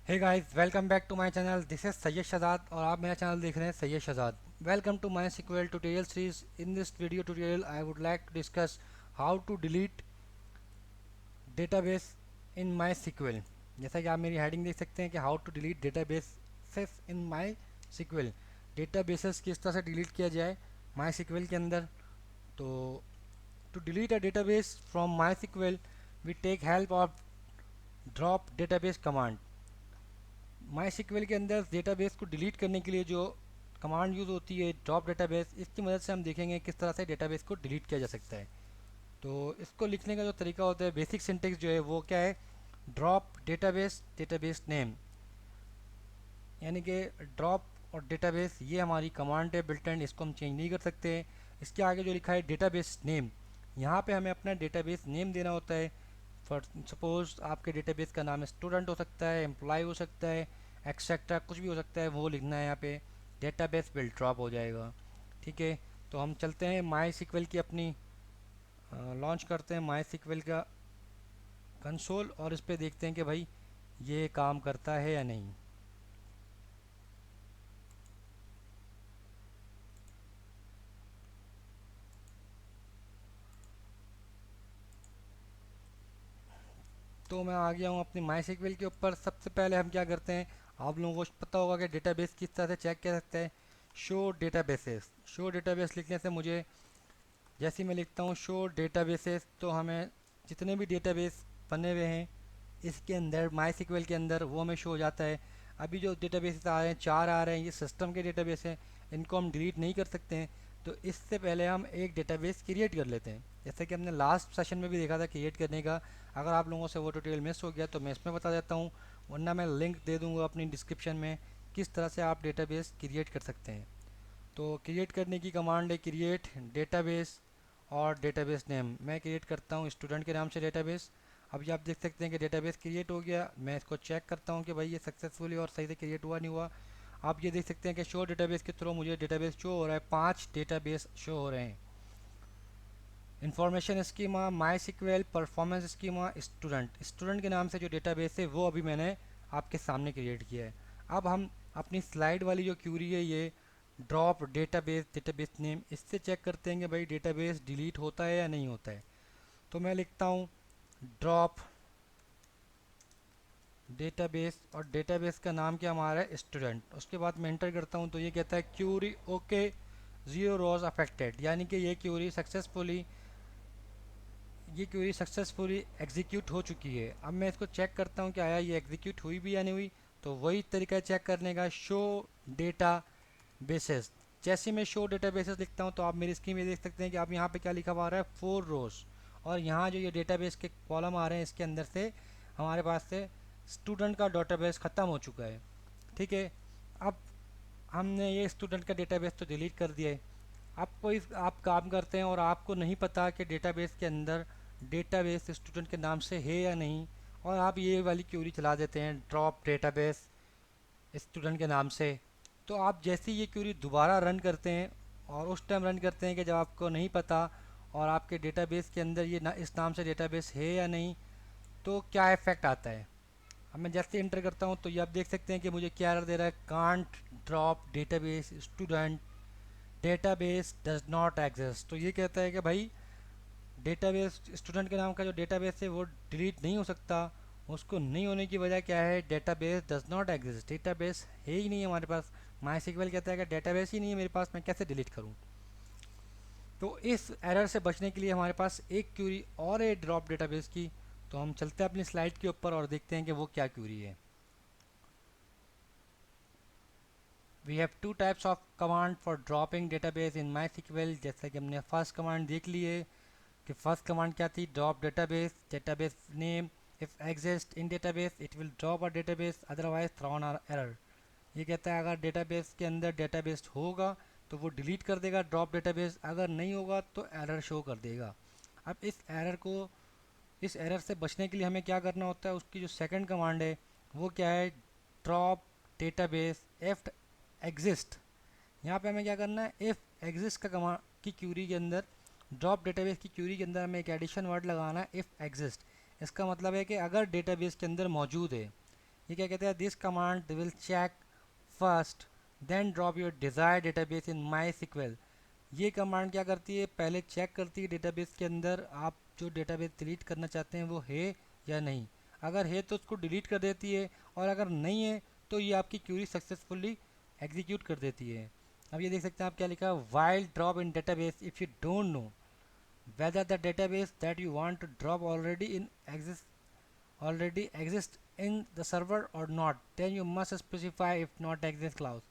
Hey guys, welcome back to my channel. This is Syed Shahzad और आप मेरा चैनल देख रहे हैं Syed Shahzad. Welcome to MySQL tutorial series. In this video tutorial I would like to discuss how to delete database in MySQL. जैसा कि आप मेरी हेडिंग देख सकते हैं कि how to delete databases in MySQL. Databases किस तरह से डिलीट किया जाए माय सीक्वल के अंदर। तो to delete a database from MySQL we take help of drop database command. MySQL के अंदर डेटाबेस को डिलीट करने के लिए जो कमांड यूज़ होती है ड्रॉप डेटाबेस, इसकी मदद से हम देखेंगे किस तरह से डेटाबेस को डिलीट किया जा सकता है। तो इसको लिखने का जो तरीका होता है, बेसिक सिंटेक्स जो है वो क्या है, ड्रॉप डेटाबेस डेटाबेस नेम, यानी कि ड्रॉप और डेटाबेस ये हमारी कमांड है बिल्ट इन, इसको हम चेंज नहीं कर सकते। इसके आगे जो लिखा है डेटाबेस नेम, यहाँ पे हमें अपना डेटाबेस नेम देना होता है। फॉर सपोज आपके डेटाबेस का नाम स्टूडेंट हो सकता है, एम्प्लॉय हो सकता है, एक्सेट्रा कुछ भी हो सकता है, वो लिखना है यहाँ पे। डेटाबेस विल ड्रॉप हो जाएगा। ठीक है, तो हम चलते हैं माई सिक्वल की अपनी लॉन्च करते हैं माई सिक्वल का कंसोल और इस पर देखते हैं कि भाई ये काम करता है या नहीं। तो मैं आ गया हूँ अपनी माई सिक्वल के ऊपर। सबसे पहले हम क्या करते हैं, आप लोगों को पता होगा कि डेटाबेस किस तरह से चेक कर सकते हैं। शो डेटाबेसेस, शो डेटाबेस लिखने से मुझे, जैसे ही मैं लिखता हूँ शो डेटाबेसेस, तो हमें जितने भी डेटाबेस बने हुए हैं इसके अंदर माई सिक्वल के अंदर वो हमें शो हो जाता है। अभी जो डेटाबेस आ रहे हैं, 4 आ रहे हैं, ये सिस्टम के डेटाबेस हैं, इनको हम डिलीट नहीं कर सकते हैं। तो इससे पहले हम एक डेटाबेस क्रिएट कर लेते हैं, जैसा कि हमने लास्ट सेशन में भी देखा था क्रिएट करने का। अगर आप लोगों से वो ट्यूटोरियल मिस हो गया तो मैं इसमें बता देता हूँ, वरना मैं लिंक दे दूँगा अपनी डिस्क्रिप्शन में किस तरह से आप डेटाबेस क्रिएट कर सकते हैं। तो क्रिएट करने की कमांड है क्रिएट डेटाबेस और डेटाबेस नेम। मैं क्रिएट करता हूँ स्टूडेंट के नाम से डेटाबेस। अभी आप देख सकते हैं कि डेटाबेस क्रिएट हो गया। मैं इसको चेक करता हूँ कि भाई ये सक्सेसफुली और सही से क्रिएट हुआ नहीं हुआ। आप ये देख सकते हैं कि शो डेटाबेस के थ्रू मुझे डेटाबेस शो हो रहा है, 5 डेटाबेस शो हो रहे हैं। Information schema, MySQL, performance schema, student. Student के नाम से जो डेटाबेस है वो अभी मैंने आपके सामने क्रिएट किया है। अब हम अपनी स्लाइड वाली जो क्यूरी है, ये ड्रॉप डेटाबेस डेटाबेस नेम, इससे चेक करते हैं कि भाई डेटाबेस डिलीट होता है या नहीं होता है। तो मैं लिखता हूँ ड्रॉप डेटाबेस और डेटाबेस का नाम क्या हमारा है, स्टूडेंट। उसके बाद मैं एंटर करता हूँ तो ये कहता है क्यूरी ओके, 0 रोज अफेक्टेड, यानी कि ये क्वेरी सक्सेसफुली एग्जीक्यूट हो चुकी है। अब मैं इसको चेक करता हूँ कि आया ये एग्जीक्यूट हुई भी या नहीं हुई। तो वही तरीका है चेक करने का, शो डेटा बेसिस। जैसे मैं शो डेटा बेसिस लिखता हूँ तो आप मेरी स्क्रीन में देख सकते हैं कि आप यहाँ पे क्या लिखा हुआ आ रहा है, 4 रोज। और यहाँ जो ये डेटाबेस के कॉलम आ रहे हैं इसके अंदर से हमारे पास से स्टूडेंट का डेटाबेस ख़त्म हो चुका है। ठीक है, अब हमने ये स्टूडेंट का डेटाबेस तो डिलीट कर दिया है। आपको इस आप काम करते हैं और आपको नहीं पता कि डेटाबेस के अंदर डेटाबेस स्टूडेंट के नाम से है या नहीं, और आप ये वाली क्यूरी चला देते हैं ड्रॉप डेटाबेस स्टूडेंट के नाम से। तो आप जैसे ही ये क्यूरी दोबारा रन करते हैं, और उस टाइम रन करते हैं कि जब आपको नहीं पता और आपके डेटाबेस के अंदर ये इस नाम से डेटाबेस है या नहीं, तो क्या इफेक्ट आता है। अब मैं जैसे इंटर करता हूँ तो ये आप देख सकते हैं कि मुझे क्या एरर दे रहा है, can't drop database student, database does not exist. तो ये कहता है कि भाई डेटाबेस स्टूडेंट के नाम का जो डेटाबेस है वो डिलीट नहीं हो सकता। उसको नहीं होने की वजह क्या है, database does not exist, database है ही नहीं हमारे पास। माई सिक्वल कहता है कि डेटाबेस ही नहीं है मेरे पास, मैं कैसे डिलीट करूँ। तो इस एरर से बचने के लिए हमारे पास एक क्यूरी और है ड्रॉप डेटाबेस की। तो हम चलते हैं अपनी स्लाइड के ऊपर और देखते हैं कि वो क्या क्यूरी है। We have two types of command for dropping database in MySQL. जैसा कि हमने फर्स्ट कमांड देख ली है कि फर्स्ट कमांड क्या थी, drop database database name, if exist in database it will drop a database otherwise throw an error. ये कहता है अगर डेटाबेस के अंदर डेटाबेस होगा तो वो डिलीट कर देगा ड्रॉप डेटाबेस, अगर नहीं होगा तो एरर शो कर देगा। अब इस एरर से बचने के लिए हमें क्या करना होता है, उसकी जो सेकंड कमांड है वो क्या है, ड्रॉप डेटाबेस इफ एग्जिस्ट। यहाँ पे हमें क्या करना है, इफ़ एग्जिस्ट का कमांड की क्यूरी के अंदर, ड्रॉप डेटाबेस की क्यूरी के अंदर हमें एक एडिशन वर्ड लगाना है, इफ़ एग्जिस्ट। इसका मतलब है कि अगर डेटाबेस के अंदर मौजूद है, ये क्या कहते हैं, this command will check first then drop your desire database in MySQL. ये कमांड क्या करती है, पहले चेक करती है डेटाबेस के अंदर आप जो डेटाबेस डिलीट करना चाहते हैं वो है या नहीं। अगर है तो उसको डिलीट कर देती है, और अगर नहीं है तो ये आपकी क्यूरी सक्सेसफुली एग्जीक्यूट कर देती है। अब ये देख सकते हैं आप क्या लिखा है, while drop in database if you don't know whether the database that you want to drop already exist in the server or not, then you must specify if not exist clause।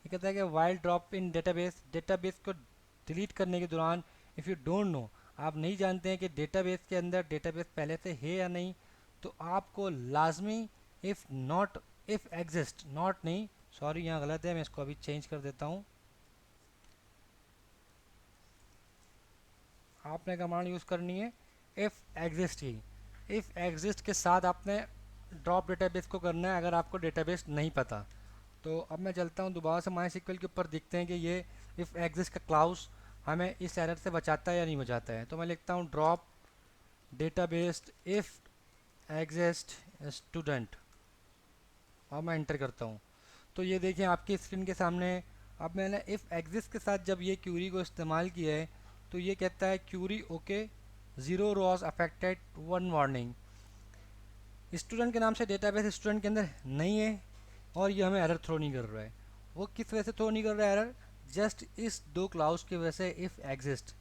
ये कहता है कि while drop in database, database को delete करने के दौरान, if you don't know, आप नहीं जानते हैं कि डेटाबेस के अंदर डेटाबेस पहले से है या नहीं, तो आपको लाजमी if not, if exist, not नहीं, सॉरी यहाँ गलत है, मैं इसको अभी चेंज कर देता हूँ। आपने कमांड यूज़ करनी है if exist he, if exist के साथ आपने ड्रॉप डेटाबेस को करना है अगर आपको डेटाबेस नहीं पता। तो अब मैं चलता हूँ दोबारा से माई सिक्वल के ऊपर, देखते हैं कि ये इफ़ एग्जिस्ट का क्लाउज हमें इस एरर से बचाता है या नहीं बचाता है। तो मैं लिखता हूँ drop database if exist student, और मैं इंटर करता हूँ। तो ये देखिए आपकी स्क्रीन के सामने। अब मैंने इफ़ एग्जिस्ट के साथ जब ये क्यूरी को इस्तेमाल किया है तो ये कहता है query okay, zero rows affected, one warning. Student के नाम से डेटाबेस स्टूडेंट के अंदर नहीं है, और ये हमें एरर थ्रो नहीं कर रहा है। वो किस वजह से थ्रो नहीं कर रहा है एरर, जस्ट इस दो क्लाउज की वजह से, इफ़ एग्जिस्ट।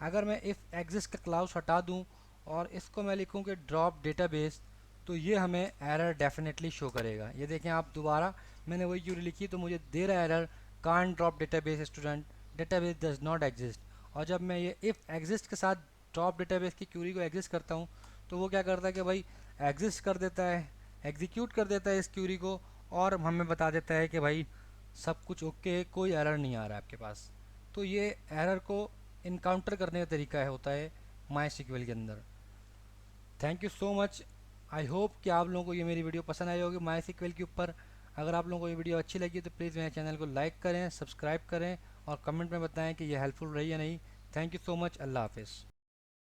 अगर मैं इफ़ एग्जिस्ट का क्लाउज हटा दूँ और इसको मैं लिखूँ कि ड्रॉप डेटाबेस, तो ये हमें एरर डेफिनेटली शो करेगा। ये देखें आप दोबारा, मैंने वही क्यूरी लिखी तो मुझे दे रहा है error, can't drop database student, database does not exist. और जब मैं ये इफ़ एग्जिस्ट के साथ ड्रॉप डेटाबेस की क्यूरी को एग्जिस्ट करता हूँ तो वो क्या करता है कि भाई एग्जिस्ट कर देता है, एग्जीक्यूट कर देता है इस क्यूरी को, और हमें बता देता है कि भाई सब कुछ ओके है, कोई एरर नहीं आ रहा है आपके पास। तो ये एरर को इनकाउंटर करने का तरीका है, होता है माई सिक्वल के अंदर। Thank you so much. I hope कि आप लोगों को ये मेरी वीडियो पसंद आई होगी माई सिक्वल के ऊपर। अगर आप लोगों को ये वीडियो अच्छी लगी तो प्लीज़ मेरे चैनल को लाइक करें, सब्सक्राइब करें, और कमेंट में बताएं कि ये हेल्पफुल रही या नहीं। Thank you so much. अल्लाह हाफिज़।